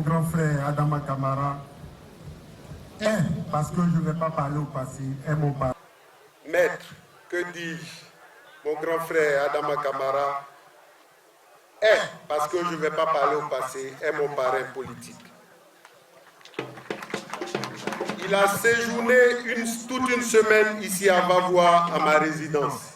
grand frère Adama Kamara est, parce que je ne vais pas parler au passé, est mon père. Maître, que dis-je, mon grand frère Adama Kamara est, parce que je ne vais pas parler au passé, est mon parrain politique. Il a séjourné toute une semaine ici à Vavoie, à ma résidence.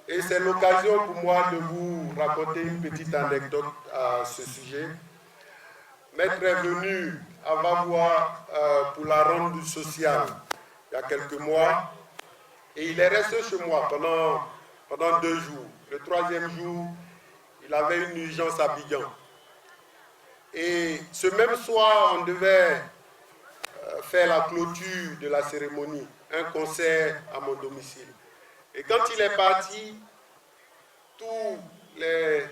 Et c'est l'occasion pour moi de vous raconter une petite anecdote à ce sujet. Maître est venu à Vavoie pour la ronde sociale il y a quelques mois. Et il est resté chez moi pendant 2 jours. Le 3e jour, il avait une urgence à Abidjan. Et ce même soir, on devait faire la clôture de la cérémonie, un concert à mon domicile. Et quand il est parti, tous les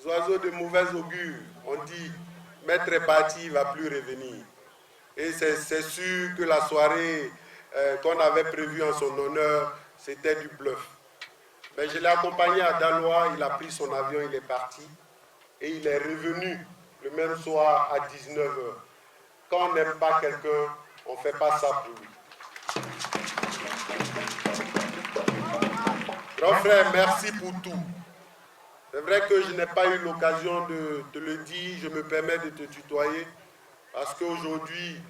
oiseaux de mauvais augure ont dit « Maître est parti, il ne va plus revenir ». Et c'est sûr que la soirée qu'on avait prévue en son honneur, c'était du bluff. Mais je l'ai accompagné à Daloa, il a pris son avion, il est parti. Et il est revenu le même soir à 19h. Quand on n'aime pas quelqu'un, on ne fait pas ça pour lui. Grand frère, merci pour tout. C'est vrai que je n'ai pas eu l'occasion de te le dire, je me permets de te tutoyer, parce qu'aujourd'hui,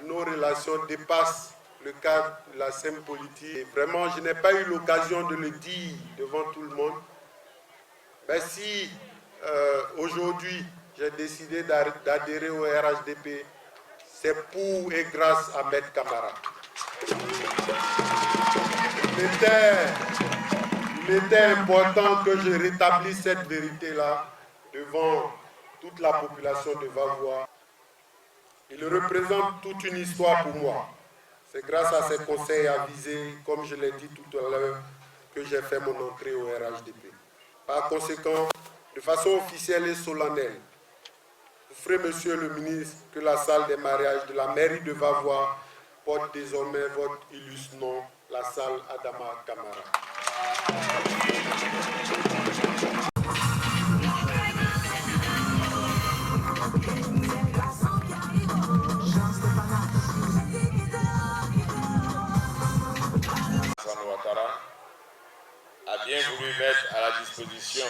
nos relations dépassent le cadre de la scène politique. Et vraiment, je n'ai pas eu l'occasion de le dire devant tout le monde. Mais si aujourd'hui, j'ai décidé d'adhérer au RHDP, c'est pour et grâce à Maître Kamara. Il était important que je rétablisse cette vérité-là devant toute la population de Vavoie. Il représente toute une histoire pour moi. C'est grâce à ses conseils avisés, comme je l'ai dit tout à l'heure, que j'ai fait mon entrée au RHDP. Par conséquent, de façon officielle et solennelle, vous ferez, monsieur le ministre, que la salle des mariages de la mairie de Vavoie porte désormais votre illustre nom, la salle Adama Kamara. A bien voulu mettre à la disposition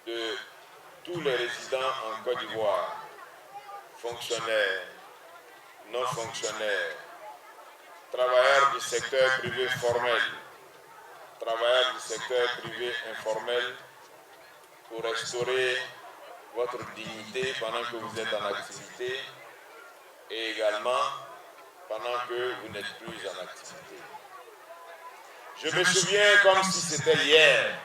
de tous les résidents en Côte d'Ivoire, fonctionnaires, non fonctionnaires, travailleurs du secteur privé formel, travailleurs du secteur privé informel, pour restaurer votre dignité pendant que vous êtes en activité et également pendant que vous n'êtes plus en activité. Je me souviens comme si c'était hier,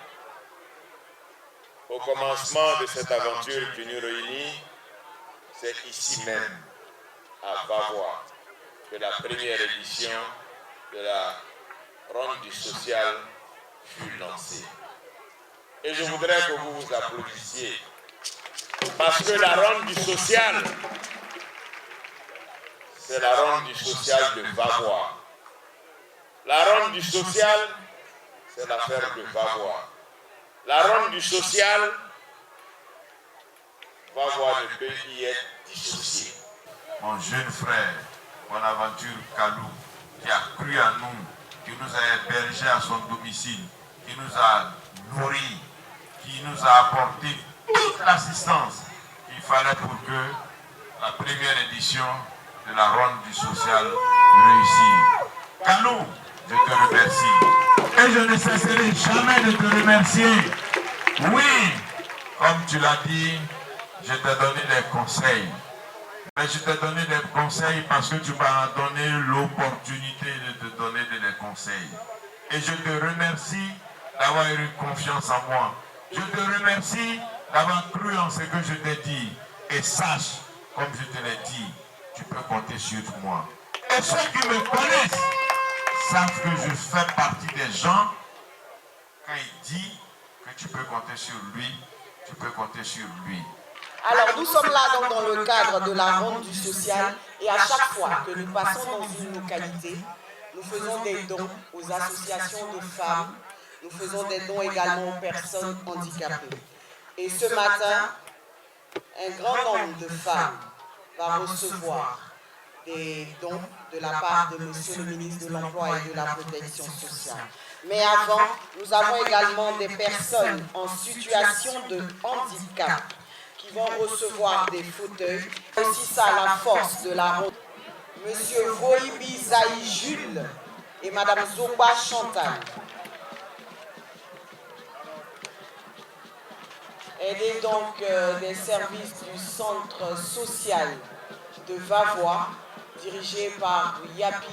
au commencement de cette aventure qui nous réunit, c'est ici même, à Vavoie, que la première édition de la ronde du social fut lancée. Et je voudrais que vous vous applaudissiez, parce que la ronde du social, c'est la ronde du social de Vavoie. La ronde du social, c'est l'affaire de Vavoie. La ronde du social, Vavoie ne peut y être dissociée. Mon jeune frère, Bonaventure Kalou, qui a cru en nous, qui nous a hébergés à son domicile, qui nous a nourris, qui nous a apporté toute l'assistance qu'il fallait pour que la première édition de la ronde du social réussisse. Kalou, je te remercie. Et je ne cesserai jamais de te remercier. Oui, comme tu l'as dit, je t'ai donné des conseils. Mais je t'ai donné des conseils parce que tu m'as donné l'opportunité de te donner des conseils. Et je te remercie d'avoir eu confiance en moi. Je te remercie d'avoir cru en ce que je t'ai dit. Et sache, comme je te l'ai dit, tu peux compter sur moi. Et ceux qui me connaissent savent que je fais partie des gens, quand il dit que tu peux compter sur lui, tu peux compter sur lui. Alors nous sommes là donc dans le cadre de la ronde du social et à chaque fois que nous passons dans une localité, nous faisons des dons aux associations de femmes, nous faisons des dons également aux personnes handicapées. Et ce matin, un grand nombre de femmes va recevoir des dons de la part de Monsieur le ministre de l'Emploi et de la Protection sociale. Mais avant, nous avons également des personnes en situation de handicap qui vont recevoir des fauteuils. Aussi ça la force de la ronde. Monsieur Voïbi Zaï Jules et Madame Zoba Chantal. Elle est donc des services du centre social de Vavois, dirigé par Yapi.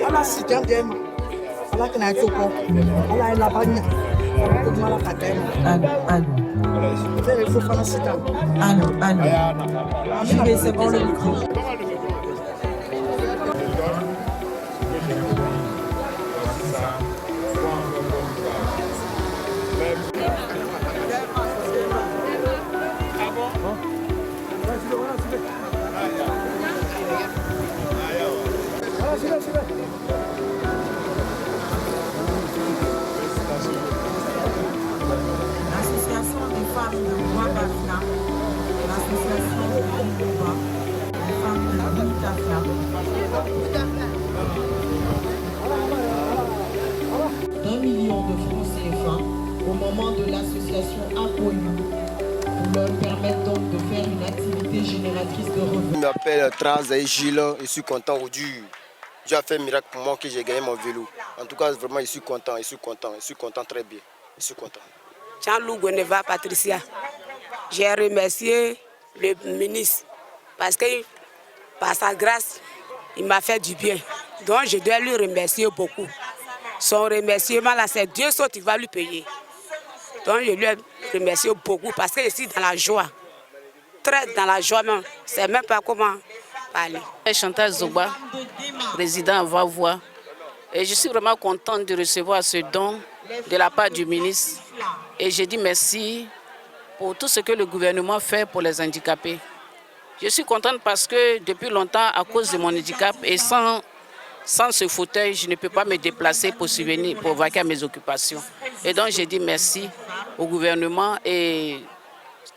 Ala sijam dem. Ala kena cukup. Ala elapanya. Kumala kadem. C'est il faut faire la sijam. Je vais c'est bon le micro. L'association des femmes de Ouagafia, l'association de Ouagafia, les femmes de Ouagafia. 1 million de francs CFA au moment de l'association Apoyo pour leur permettre donc de faire une activité génératrice de revenus. Je m'appelle Zaï Jules, je suis content aujourd'hui. Dieu a fait un miracle pour moi que j'ai gagné mon vélo. En tout cas, vraiment, je suis content très bien. Je suis content. Jean-Loup Goneva Patricia. J'ai remercié le ministre parce que par sa grâce, il m'a fait du bien. Donc je dois lui remercier beaucoup. Son remerciement là, c'est Dieu seul qui va lui payer. Donc je lui remercie beaucoup parce que je suis dans la joie. Très dans la joie même. Je ne sais même pas comment parler. Chantal Zoba, président Va-Voix. Et je suis vraiment contente de recevoir ce don de la part du ministre. Et je dis merci pour tout ce que le gouvernement fait pour les handicapés. Je suis contente parce que depuis longtemps, à cause de mon handicap et sans ce fauteuil, je ne peux pas me déplacer pour subvenir, pour vaquer à mes occupations. Et donc, je dis merci au gouvernement et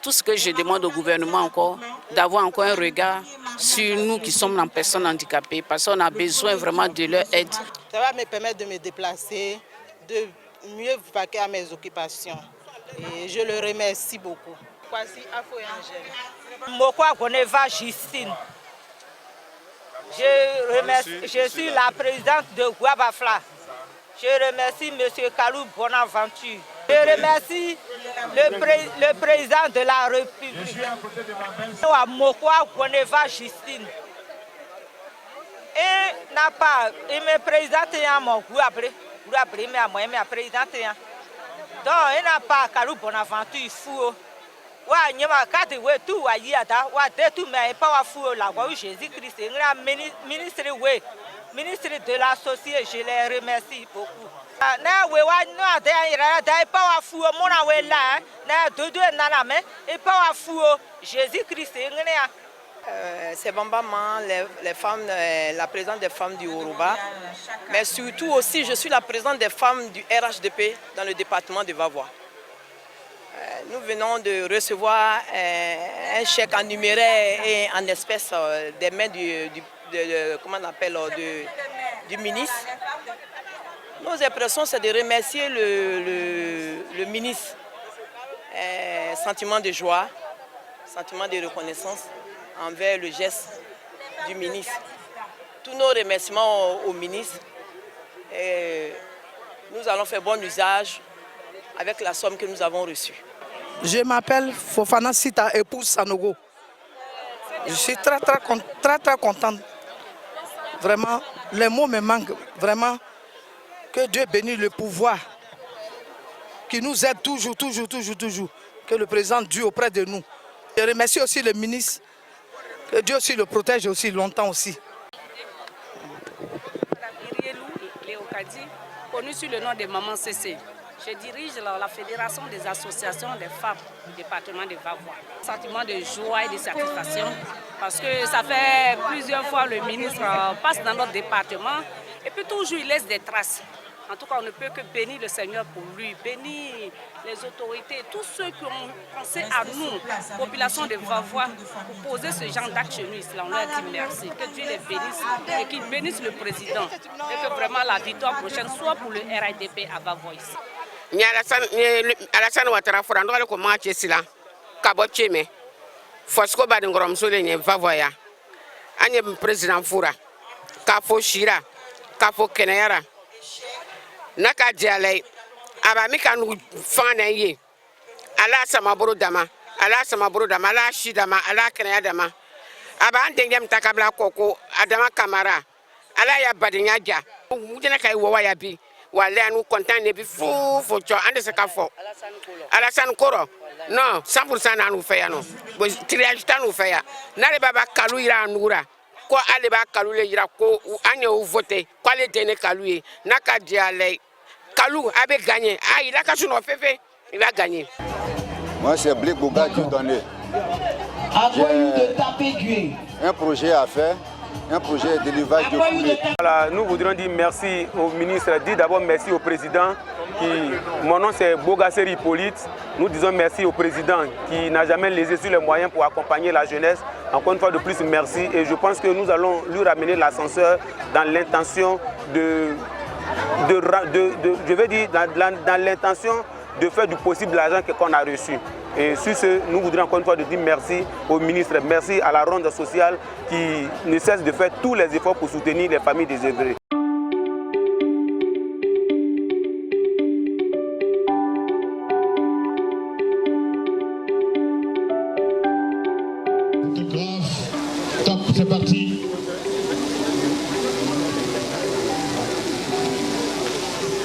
tout ce que je demande au gouvernement encore, d'avoir encore un regard sur nous qui sommes en personnes handicapées, parce qu'on a besoin vraiment de leur aide. Ça va me permettre de me déplacer, de mieux vaquer à mes occupations. Et je le remercie beaucoup. Voici Afo et Angèle. Mokwa Goneva Justine. Je suis la présidente de Guabafla. Je remercie M. Kalou Bonaventure. Je remercie le président de la République. Mokwa Goneva Justine. Et n'a pas, il me présente à mon Guabré, mais à moi, il me présente. Donc, il n'a pas Kalou Bonaventure fou. Wa nyama kati we tu wa yada wa detu me powerful la wa Jésus-Christ ministre de la société, je les remercie beaucoup. Na we wa no da ira da powerful mo na we la na dodo na na me e powerful Jésus-Christ c'est Bambama, les femmes, la présidente des femmes du Yoruba, mais surtout aussi je suis la présidente des femmes du RHDP dans le département de Va-Voix. Nous venons de recevoir un chèque en numéraire et en espèces des mains du ministre. Nos impressions, c'est de remercier le ministre. Sentiment de joie, sentiment de reconnaissance envers le geste du ministre. Tous nos remerciements au ministre. Et nous allons faire bon usage avec la somme que nous avons reçue. Je m'appelle Fofana Sita, épouse Sanogo. Je suis très contente. Vraiment, les mots me manquent. Vraiment, que Dieu bénisse le pouvoir qui nous aide toujours. Que le président Dieu auprès de nous. Je remercie aussi le ministre. Que Dieu aussi le protège aussi longtemps aussi. Connu sous le nom de Maman CC. Je dirige la Fédération des associations des femmes du département de Va-Voix. Sentiment de joie et de satisfaction parce que ça fait plusieurs fois le ministre passe dans notre département et puis toujours il laisse des traces. En tout cas, on ne peut que bénir le Seigneur pour lui, bénir les autorités, tous ceux qui ont pensé à nous, population de Va-Voix, pour poser ce genre d'acte chez nous. On leur dit merci, que Dieu les bénisse et qu'il bénisse le président et que vraiment la victoire prochaine soit pour le RIDP à Va-Voix ici. Alassane Ouattara fura ndo ko ma chesila ka bo cheme fosko ba ngorom so le Va-Voix ya anye president fura ka fo shira ka fo kenayara naka diale aba mi kan fana ye ala sama boro dama ala shidama ala kenaya dama aba andengem takabla koko adama kamara ala ya badinya ja mudena kai wo wa ya bi wale nous content ne bi fou cho ande se ka fo Alassane Koro non 100% na nous fait non bo triage ta nous fait na le baba kalu ira nura ko ale ba kalu le ira ko anye ou voter ko ale dene kalu na ka diale kalu avait gagné il a caché nos féfé il va gagner. Moi c'est Blé Boga qui donné un projet à faire. Un projet d'élevage de poulet. Voilà, nous voudrions dire merci au ministre, dire d'abord merci au président. Mon nom c'est Bogasseri Hippolyte. Nous disons merci au président qui n'a jamais lésé sur les moyens pour accompagner la jeunesse. Encore une fois de plus, merci. Et je pense que nous allons lui ramener l'ascenseur dans l'intention dans l'intention de faire du possible l'argent qu'on a reçu. Et sur ce, nous voudrions encore une fois dire merci au ministre, merci à la ronde sociale qui ne cesse de faire tous les efforts pour soutenir les familles désœuvrées.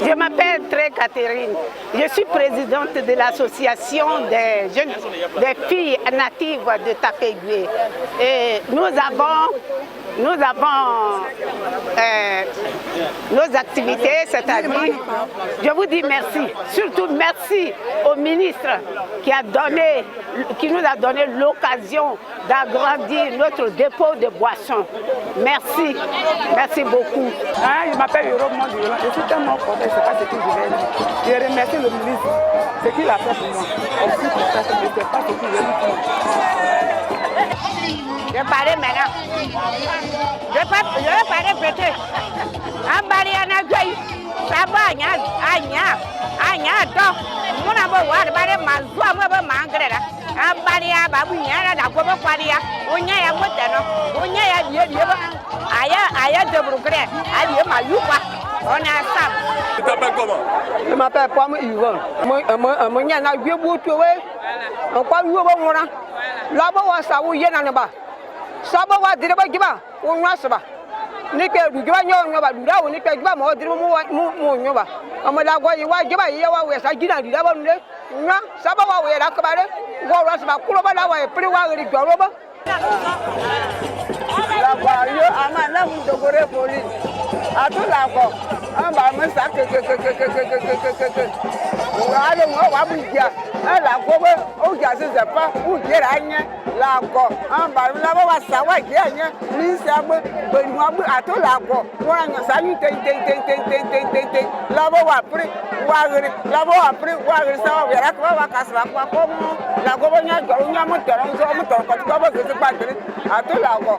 Je m'appelle Tré Catherine. Je suis présidente de l'association des filles natives de Tapégué. Et nous avons nos activités, c'est-à-dire, je vous dis merci, surtout merci au ministre qui nous a donné l'occasion d'agrandir notre dépôt de boissons. Merci, merci beaucoup. Je m'appelle Yoro Mondiola, je suis tellement content, je ne sais pas ce que je vais dire. Je remercie le ministre, ce qu'il a fait pour moi. Aussi pour ça, je ne sais pas ce qu'il veut dire. Je vais parler maintenant. Je vais parler peut-être. Ambariana Gay, Sabanya, Anya, donc, mon amour, Baré Mazua, Mangrera, Ambaria, Babunia, la Gobo Paria, Unia Motano, Unia Yeba, Aya de Brugre, Alia Mayupa, on a ça. Tu t'appelles comment? Je m'appelle Pam Yvonne. Mon yana vieux bout, on parle de Mora. Là-bas, ça vous y en a bas. Sabo wa direba giba o nwa soba ni ke du giba nyo nyoba du da o ni ke giba mo direba mo nyoba amada go yi wa giba yi wa we sa gina direba nle nwa sabo wa we la ka bare go ro soba kulo ba la wa e pri wa ri goro ba la ba yo ama na mu dogore police atu la ko amba me sa ke wa le mo wa bu ja la ko be o ja se pa u je ra yen la ko amba la ba wa sa wa je yen ni se agbe be mo agbe atu la ko won yan sa yu te la ba wa pri wa ri la ba wa pri wa ri sa wa ra ko wa ka sa ko mo la ko bo nya jo nya mo toro so mo toro ko ba ke se pa atu la ko